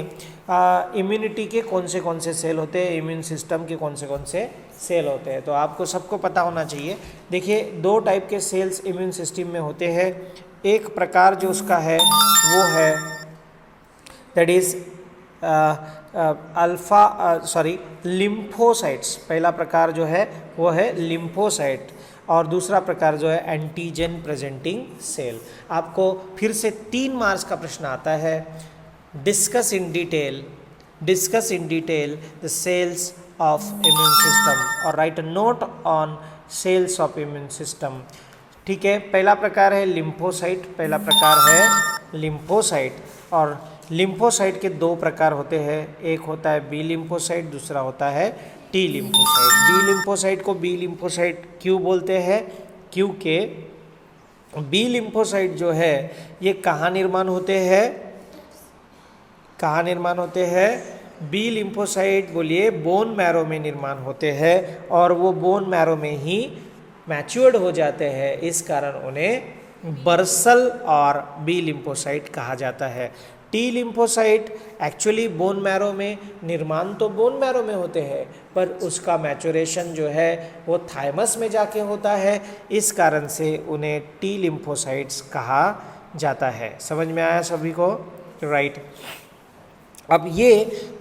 इम्यूनिटी के कौन से सेल होते हैं, इम्यून सिस्टम के कौन से सेल होते हैं। तो आपको सबको पता होना चाहिए। देखिए, दो टाइप के सेल्स इम्यून सिस्टम में होते हैं। एक प्रकार जो उसका है वो है दैट इज़ लिम्फोसाइट्स। पहला प्रकार जो है वो है लिम्फोसाइट और दूसरा प्रकार जो है एंटीजन प्रेजेंटिंग सेल। आपको फिर से 3 मार्क्स का प्रश्न आता है। Discuss in detail the cells of immune system और write a note on cells of immune system. ठीक है, पहला प्रकार है लिम्फोसाइट, पहला प्रकार है लिम्फोसाइट। और लिम्फोसाइट के दो प्रकार होते हैं, एक होता है बी लिम्फोसाइट, दूसरा होता है टी लिम्फोसाइट। बी लिम्फोसाइट को बी लिम्फोसाइट क्यों बोलते हैं? क्योंकि बी लिम्फोसाइट जो है ये कहाँ निर्माण होते हैं? कहाँ निर्माण होते हैं? बी लिम्फोसाइट बोलिए बोन मैरो में निर्माण होते हैं, और वो बोन मैरो में ही मैच्योर्ड हो जाते हैं, इस कारण उन्हें बर्सल और बी लिम्फोसाइट कहा जाता है। T lymphocyte actually bone marrow में निर्माण तो बोन मैरो में होते हैं, पर उसका मैचुरेशन जो है वो थाइमस में जाके होता है, इस कारण से उन्हें टी लिम्फोसाइट्स कहा जाता है। समझ में आया सभी को? राइट। अब ये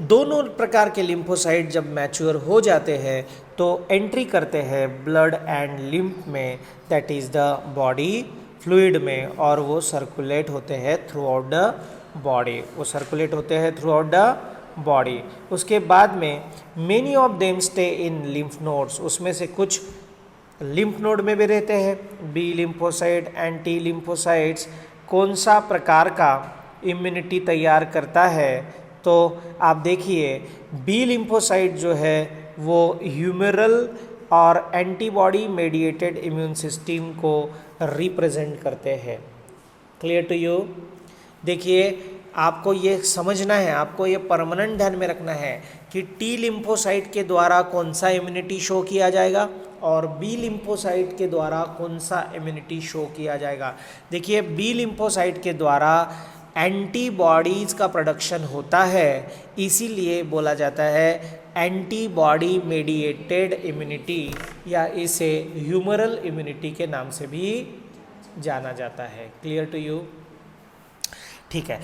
दोनों प्रकार के लिम्फोसाइट जब मैच्योर हो जाते हैं तो एंट्री करते हैं ब्लड एंड लिम्फ में, that is the body fluid में, और वो सर्कुलेट होते हैं थ्रू आउट द बॉडी, वो सर्कुलेट होते हैं थ्रू आउट द बॉडी। उसके बाद में many of them stay in lymph nodes, उसमें से कुछ लिम्फ नोड में भी रहते हैं। B lymphocyte and T lymphocytes कौन सा प्रकार का इम्यूनिटी तैयार करता है? तो आप देखिए बी लिम्फोसाइट जो है वो ह्यूमरल और एंटीबॉडी मेडिएटेड इम्यून सिस्टम को रिप्रेजेंट करते हैं। Clear to you? देखिए आपको ये समझना है, आपको ये परमानेंट ध्यान में रखना है कि टी लिम्फोसाइट के द्वारा कौन सा इम्यूनिटी शो किया जाएगा और बी लिम्फोसाइट के द्वारा कौन सा इम्यूनिटी शो किया जाएगा। देखिए बी लिम्फोसाइट के द्वारा एंटीबॉडीज़ का प्रोडक्शन होता है, इसीलिए बोला जाता है एंटीबॉडी मेडिएटेड इम्यूनिटी, या इसे ह्यूमरल इम्यूनिटी के नाम से भी जाना जाता है। Clear to you? ठीक है।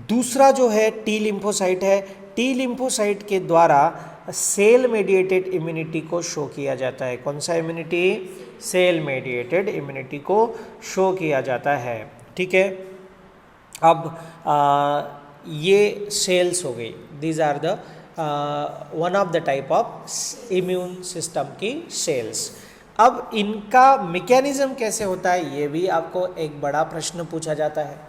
दूसरा जो है टी लिम्फोसाइट है। टी लिम्फोसाइट के द्वारा सेल मेडिएटेड इम्यूनिटी को शो किया जाता है। कौन सा इम्यूनिटी? सेल मेडिएटेड इम्यूनिटी को शो किया जाता है। ठीक है। अब ये सेल्स हो गई, these are the one of the type of immune system की सेल्स। अब इनका मैकेनिज्म कैसे होता है, ये भी आपको एक बड़ा प्रश्न पूछा जाता है।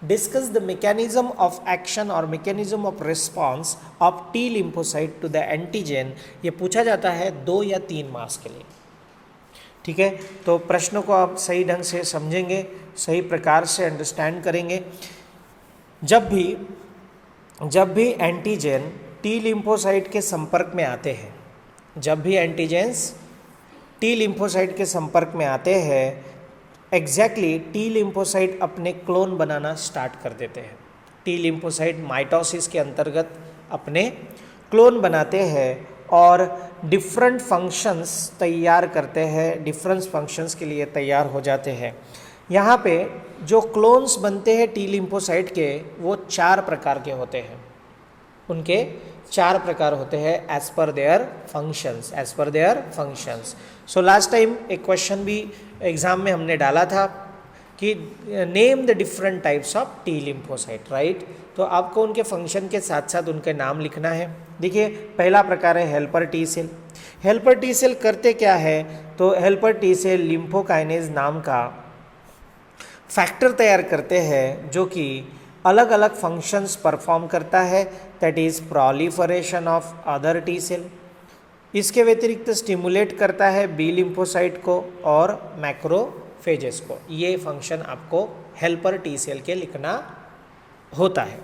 Discuss the mechanism of action और mechanism of response of T lymphocyte to the antigen, ये पूछा जाता है 2 या 3 मार्क्स के लिए। ठीक है, तो प्रश्न को आप सही ढंग से समझेंगे, सही प्रकार से अंडरस्टैंड करेंगे। जब भी एंटीजन टी लिम्फोसाइट के संपर्क में आते हैं, जब भी एंटीजेंस टी लिम्फोसाइट के संपर्क में आते हैं, एग्जैक्टली टी लिम्फोसाइट अपने क्लोन बनाना स्टार्ट कर देते हैं। टी लिम्फोसाइट माइटोसिस के अंतर्गत अपने क्लोन बनाते हैं और डिफरेंट फंक्शंस तैयार करते हैं, डिफरेंट फंक्शंस के लिए तैयार हो जाते हैं। यहाँ पे जो क्लोन्स बनते हैं टी लिम्फोसाइट के, वो 4 प्रकार के होते हैं। उनके 4 प्रकार होते हैं as per their functions, as per their functions. So last time एक क्वेश्चन भी एग्जाम में हमने डाला था कि name the different types of T lymphocyte, right? तो आपको उनके फंक्शन के साथ साथ उनके नाम लिखना है। देखिए पहला प्रकार है helper T cell. Helper T cell करते क्या है? तो हेल्पर टी सेल लिम्फोकाइनेज नाम का फैक्टर तैयार करते हैं जो कि अलग अलग फंक्शंस परफॉर्म करता है, that is proliferation of other T cell. इसके व्यतिरिक्त स्टिमुलेट करता है बी लिम्फोसाइट को और मैक्रोफेजेस को। ये फंक्शन आपको हेल्पर टी सेल के लिखना होता है।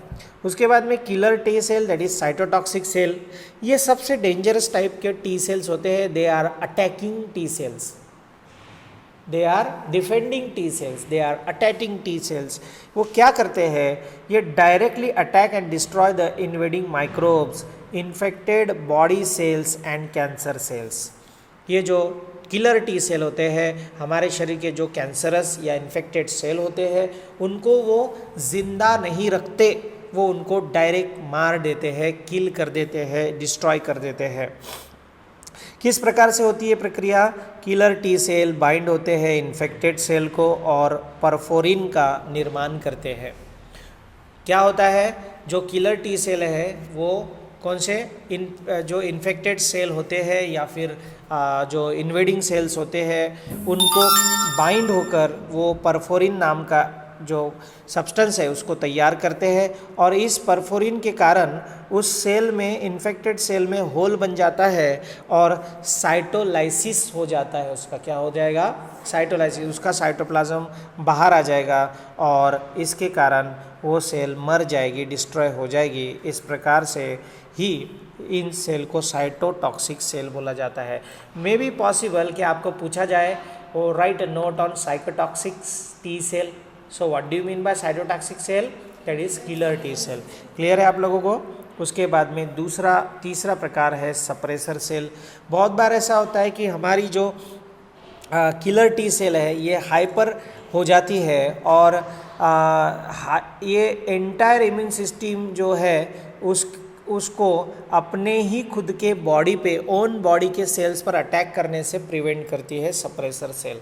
उसके बाद में killer T cell, that is cytotoxic cell. ये सबसे डेंजरस टाइप के टी सेल्स होते हैं। They are attacking T cells, they are defending T cells, they are attacking T cells. वो क्या करते हैं? ये directly attack and destroy the invading microbes, infected body cells and cancer cells. ये जो किलर टी सेल होते हैं, हमारे शरीर के जो कैंसरस या इन्फेक्टेड सेल होते हैं, उनको वो जिंदा नहीं रखते, वो उनको डायरेक्ट मार देते हैं, किल कर देते हैं, डिस्ट्रॉय कर देते हैं। किस प्रकार से होती है प्रक्रिया? किलर टी सेल बाइंड होते हैं इन्फेक्टेड सेल को और परफोरिन का निर्माण करते हैं। क्या होता है? जो किलर टी सेल है वो कौन से जो इन्फेक्टेड सेल होते हैं या फिर जो इन्वेडिंग सेल्स होते हैं उनको बाइंड होकर वो परफोरिन नाम का जो सब्सटेंस है उसको तैयार करते हैं और इस परफोरिन के कारण उस सेल में इन्फेक्टेड सेल में होल बन जाता है और साइटोलाइसिस हो जाता है। उसका क्या हो जाएगा? साइटोलाइसिस, उसका साइटोप्लाज्म बाहर आ जाएगा और इसके कारण वो सेल मर जाएगी, डिस्ट्रॉय हो जाएगी। इस प्रकार से ही इन सेल को साइटोटॉक्सिक सेल बोला जाता है। मे बी पॉसिबल कि आपको पूछा जाए वो write a note on cytotoxic T cell. So what do you mean by cytotoxic cell? That is killer T cell. Clear है आप लोगों को? उसके बाद में तीसरा प्रकार है सप्रेसर सेल। बहुत बार ऐसा होता है कि हमारी जो किलर टी सेल है ये हाइपर हो जाती है और ये एंटायर इम्यून सिस्टम जो है उसको अपने ही खुद के बॉडी पे ओन बॉडी के सेल्स पर अटैक करने से प्रिवेंट करती है सप्रेसर सेल।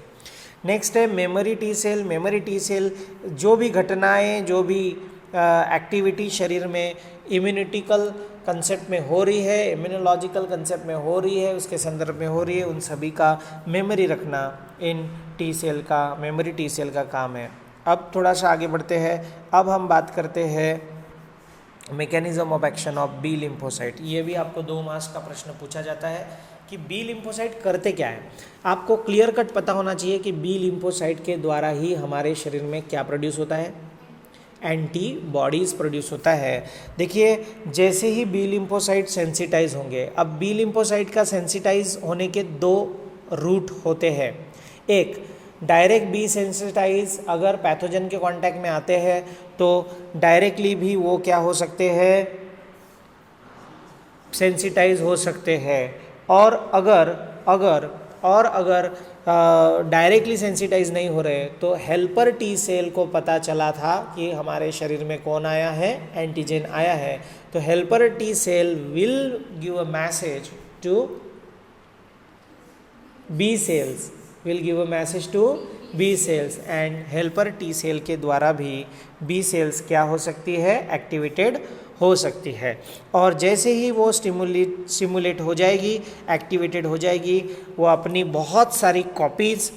नेक्स्ट है memory T cell. Memory T cell जो भी घटनाएं, जो भी एक्टिविटी शरीर में इम्यूनिटिकल कंसेप्ट में हो रही है, इम्यूनोलॉजिकल कंसेप्ट में हो रही है, उसके संदर्भ में हो रही है, उन सभी का मेमोरी रखना इन टी सेल का, मेमोरी टी सेल का काम है। अब थोड़ा सा आगे बढ़ते हैं। अब हम बात करते हैं mechanism of action of B lymphocyte. ये भी आपको 2 मार्क्स का प्रश्न पूछा जाता है कि बी लिम्फोसाइट करते क्या है। आपको क्लियर कट पता होना चाहिए कि बी लिम्फोसाइट के द्वारा ही हमारे शरीर में क्या प्रोड्यूस होता है? एंटीबॉडीज़ प्रोड्यूस होता है। देखिए जैसे ही बी लिम्फोसाइट सेंसिटाइज होंगे, अब बी लिम्फोसाइट का सेंसिटाइज होने के 2 रूट होते हैं। एक डायरेक्ट बी सेंसिटाइज, अगर पैथोजन के कांटेक्ट में आते हैं तो डायरेक्टली भी वो क्या हो सकते हैं? सेंसिटाइज हो सकते हैं। और अगर डायरेक्टली सेंसिटाइज नहीं हो रहे तो हेल्पर टी सेल को पता चला था कि हमारे शरीर में कौन आया है? एंटीजन आया है। तो helper T cell will give a message to B cells, will give a message to B cells and helper T cell के द्वारा भी बी सेल्स क्या हो सकती है? एक्टिवेटेड हो सकती है। और जैसे ही वो स्टिमुलेट हो जाएगी, एक्टिवेटेड हो जाएगी, वो अपनी बहुत सारी कॉपीज़,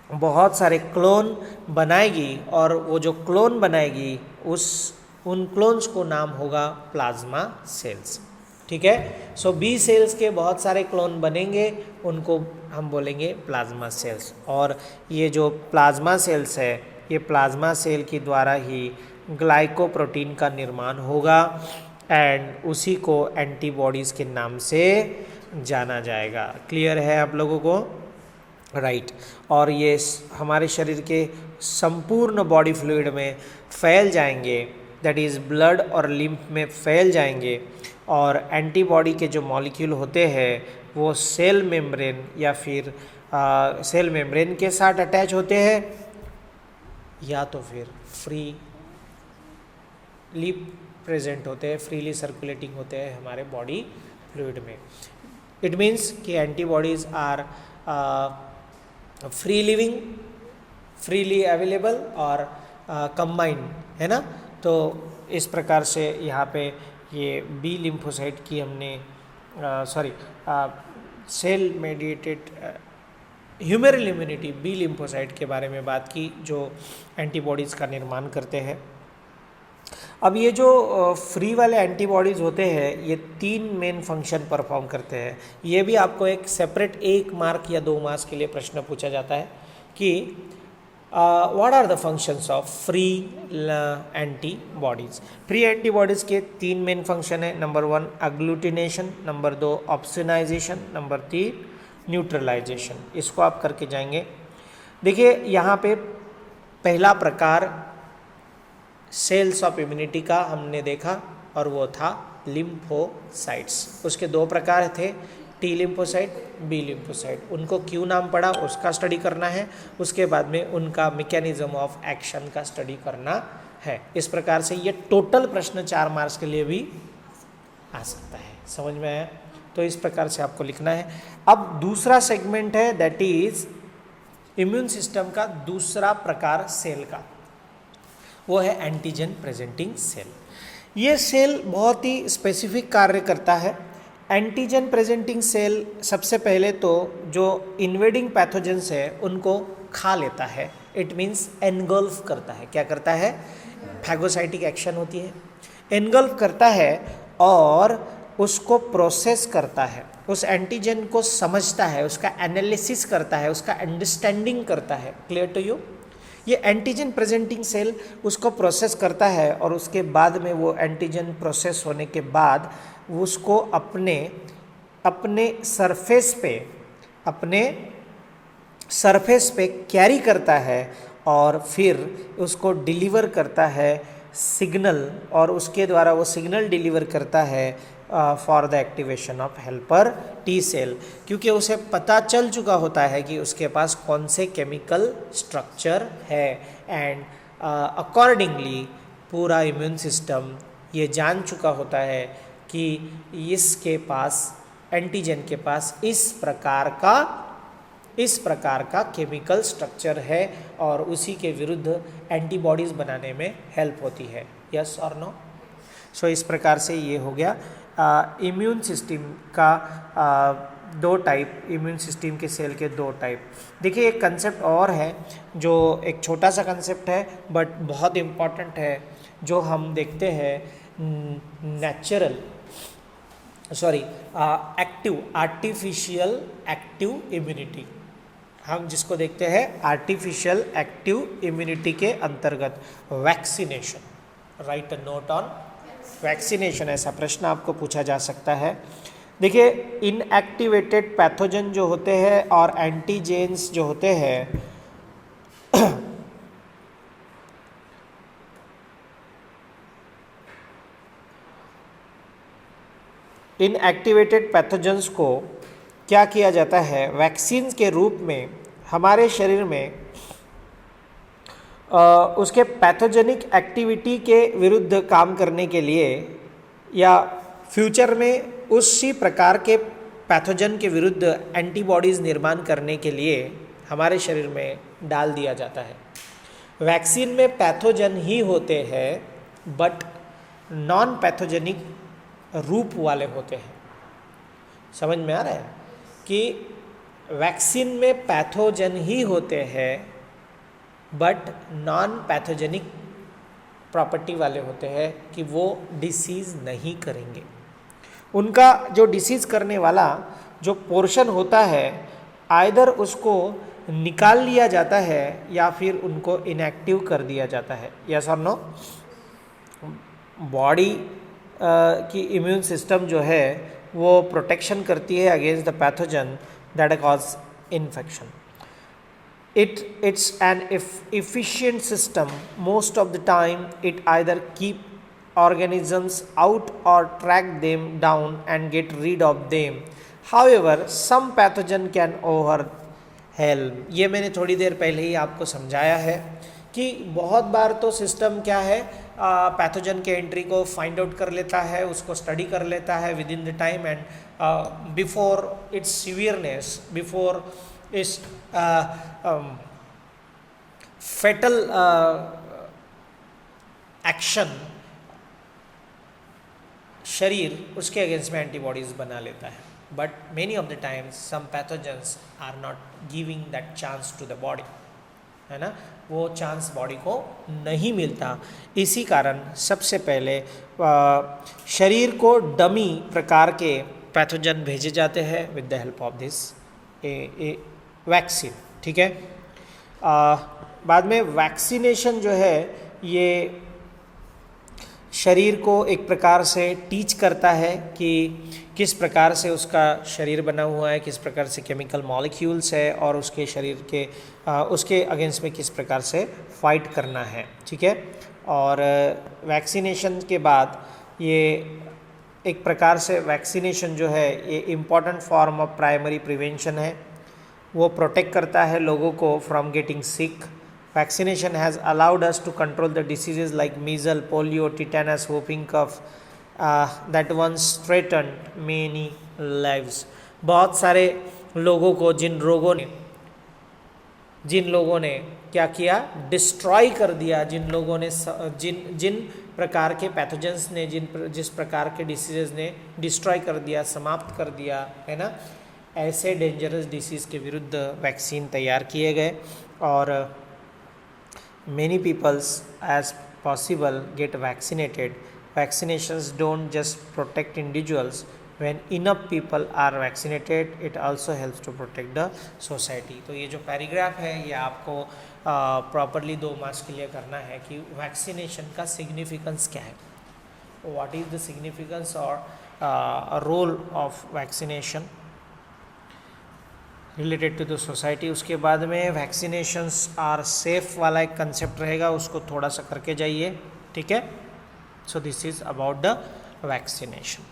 बहुत सारे क्लोन बनाएगी और वो जो क्लोन बनाएगी उन क्लोन्स को नाम होगा प्लाज्मा सेल्स। ठीक है? सो बी सेल्स के बहुत सारे क्लोन बनेंगे, उनको हम बोलेंगे प्लाज्मा सेल्स। और ये जो प्लाज्मा सेल्स है, ये प्लाज्मा सेल के द्वारा ही ग्लाइकोप्रोटीन का निर्माण होगा एंड उसी को एंटीबॉडीज़ के नाम से जाना जाएगा। क्लियर है आप लोगों को? राइट। और ये हमारे शरीर के संपूर्ण बॉडी फ्लूइड में फैल जाएंगे, दैट इज़ ब्लड और लिम्फ में फैल जाएंगे और एंटीबॉडी के जो मॉलिक्यूल होते हैं वो सेल मेम्ब्रेन या फिर सेल मेम्ब्रेन के साथ अटैच होते हैं या तो फिर फ्रीली प्रेजेंट होते हैं, फ्रीली सर्कुलेटिंग होते हैं हमारे बॉडी फ्लूइड में। इट मीन्स कि antibodies are free living, freely available और कंबाइंड, है ना। तो इस प्रकार से यहाँ पे ये बी लिम्फोसाइट की हमने cell mediated humoral immunity B lymphocyte के बारे में बात की जो एंटीबॉडीज़ का निर्माण करते हैं। अब ये जो फ्री वाले एंटीबॉडीज़ होते हैं ये 3 मेन फंक्शन परफॉर्म करते हैं। ये भी आपको एक सेपरेट 1 मार्क या 2 मार्क्स के लिए प्रश्न पूछा जाता है कि what are the functions of free antibodies. Free antibodies के 3 मेन फंक्शन है। Number 1 agglutination, number 2 opsonization, number 3 neutralization. इसको आप करके जाएंगे। देखिए यहाँ पे पहला प्रकार सेल्स ऑफ इम्यूनिटी का हमने देखा और वो था लिम्फोसाइट्स। उसके 2 प्रकार थे, टी लिम्फोसाइट, बी लिम्फोसाइट। उनको क्यों नाम पड़ा उसका स्टडी करना है, उसके बाद में उनका मैकेनिज्म ऑफ एक्शन का स्टडी करना है। इस प्रकार से ये टोटल प्रश्न 4 मार्क्स के लिए भी आ सकता है। समझ में आया? तो इस प्रकार से आपको लिखना है। अब दूसरा सेगमेंट है दैट इज इम्यून सिस्टम का दूसरा प्रकार सेल का, वो है एंटीजन प्रेजेंटिंग सेल। ये सेल बहुत ही स्पेसिफिक कार्य करता है। एंटीजन प्रेजेंटिंग सेल सबसे पहले तो जो इन्वेडिंग पैथोजेंस है उनको खा लेता है, इट मीन्स एनगल्फ करता है। क्या करता है? फैगोसाइटिक एक्शन होती है, एनगल्फ करता है और उसको प्रोसेस करता है, उस एंटीजन को समझता है, उसका एनालिसिस करता है, उसका अंडरस्टैंडिंग करता है। Clear to you? ये एंटीजन प्रेजेंटिंग सेल उसको प्रोसेस करता है और उसके बाद में वो एंटीजन प्रोसेस होने के बाद उसको अपने सरफेस पे कैरी करता है और फिर उसको डिलीवर करता है सिग्नल, और उसके द्वारा वो सिग्नल डिलीवर करता है for the activation of helper T cell, क्योंकि उसे पता चल चुका होता है कि उसके पास कौन से केमिकल स्ट्रक्चर है। एंड अकॉर्डिंगली पूरा इम्यून सिस्टम ये जान चुका होता है कि इसके पास, एंटीजन के पास इस प्रकार का केमिकल स्ट्रक्चर है और उसी के विरुद्ध एंटीबॉडीज़ बनाने में हेल्प होती है। यस और नो? सो इस प्रकार से ये हो गया इम्यून सिस्टम का दो टाइप, इम्यून सिस्टम के सेल के दो टाइप। देखिए एक कंसेप्ट और है जो एक छोटा सा कंसेप्ट है बट बहुत इम्पॉर्टेंट है, जो हम देखते हैं आर्टिफिशियल एक्टिव इम्यूनिटी, हम जिसको देखते हैं आर्टिफिशियल एक्टिव इम्यूनिटी के अंतर्गत vaccination. Right a note on vaccination, ऐसा प्रश्न आपको पूछा जा सकता है। देखिए इनएक्टिवेटेड पैथोजन जो होते हैं और एंटीजेन्स जो होते हैं इनएक्टिवेटेड पैथोजेंस को क्या किया जाता है, वैक्सीन के रूप में हमारे शरीर में उसके पैथोजेनिक एक्टिविटी के विरुद्ध काम करने के लिए या फ्यूचर में उसी प्रकार के पैथोजन के विरुद्ध एंटीबॉडीज़ निर्माण करने के लिए हमारे शरीर में डाल दिया जाता है। वैक्सीन में पैथोजन ही होते हैं बट नॉन पैथोजेनिक रूप वाले होते हैं। समझ में आ रहा है कि वैक्सीन में पैथोजन ही होते हैं बट नॉन पैथोजेनिक प्रॉपर्टी वाले होते हैं कि वो डिसीज़ नहीं करेंगे। उनका जो डिसीज़ करने वाला जो पोर्शन होता है आइदर उसको निकाल लिया जाता है या फिर उनको इनएक्टिव कर दिया जाता है। यस और नो? बॉडी की इम्यून सिस्टम जो है वो प्रोटेक्शन करती है against the pathogen that cause infection. It's an efficient system. Most of the time it either keep organisms out or track them down and get rid of them. However, some pathogen can overwhelm. ये मैंने थोड़ी देर पहले ही आपको समझाया है कि बहुत बार तो सिस्टम क्या है, पैथोजन के एंट्री को फाइंड आउट कर लेता है, उसको स्टडी कर लेता है within the time and before its severeness, before is fatal action शरीर उसके अगेंस्ट में एंटीबॉडीज बना लेता है। But many of the times some pathogens are not giving that chance to the body, है ना, वो चांस बॉडी को नहीं मिलता। इसी कारण सबसे पहले शरीर को डमी प्रकार के पैथोजन भेजे जाते हैं with the help of this vaccine. ठीक है, बाद में वैक्सीनेशन जो है ये शरीर को एक प्रकार से टीच करता है कि किस प्रकार से उसका शरीर बना हुआ है, किस प्रकार से केमिकल मॉलिक्यूल्स है और उसके शरीर के उसके अगेंस्ट में किस प्रकार से फाइट करना है। ठीक है, और वैक्सीनेशन के बाद ये एक प्रकार से वैक्सीनेशन जो है ये important form of primary prevention है। वो प्रोटेक्ट करता है लोगों को from getting sick. Vaccination has allowed us to control the diseases like measles, polio, tetanus, whooping cough that once threatened many lives. बहुत सारे लोगों को जिन लोगों ने क्या किया, डिस्ट्रॉय कर दिया। जिन लोगों ने जिन प्रकार के पैथोजेंस ने जिस प्रकार के डिसीजेज ने डिस्ट्रॉय कर दिया, समाप्त कर दिया, है ना, ऐसे डेंजरस डिसीज़ के विरुद्ध वैक्सीन तैयार किए गए। और many peoples as possible get vaccinated. Vaccinations don't just protect individuals. When enough people are vaccinated, it also helps to protect the society. तो ये जो पैराग्राफ है ये आपको प्रॉपरली 2 मार्क्स के लिए करना है कि वैक्सीनेशन का सिग्निफिकेंस क्या है, व्हाट इज़ द सिग्निफिकेंस और role of vaccination related to the society. उसके बाद में वैक्सीनेशंस आर सेफ वाला एक कंसेप्ट रहेगा, उसको थोड़ा सा करके जाइए, ठीक है। So this is about the vaccination.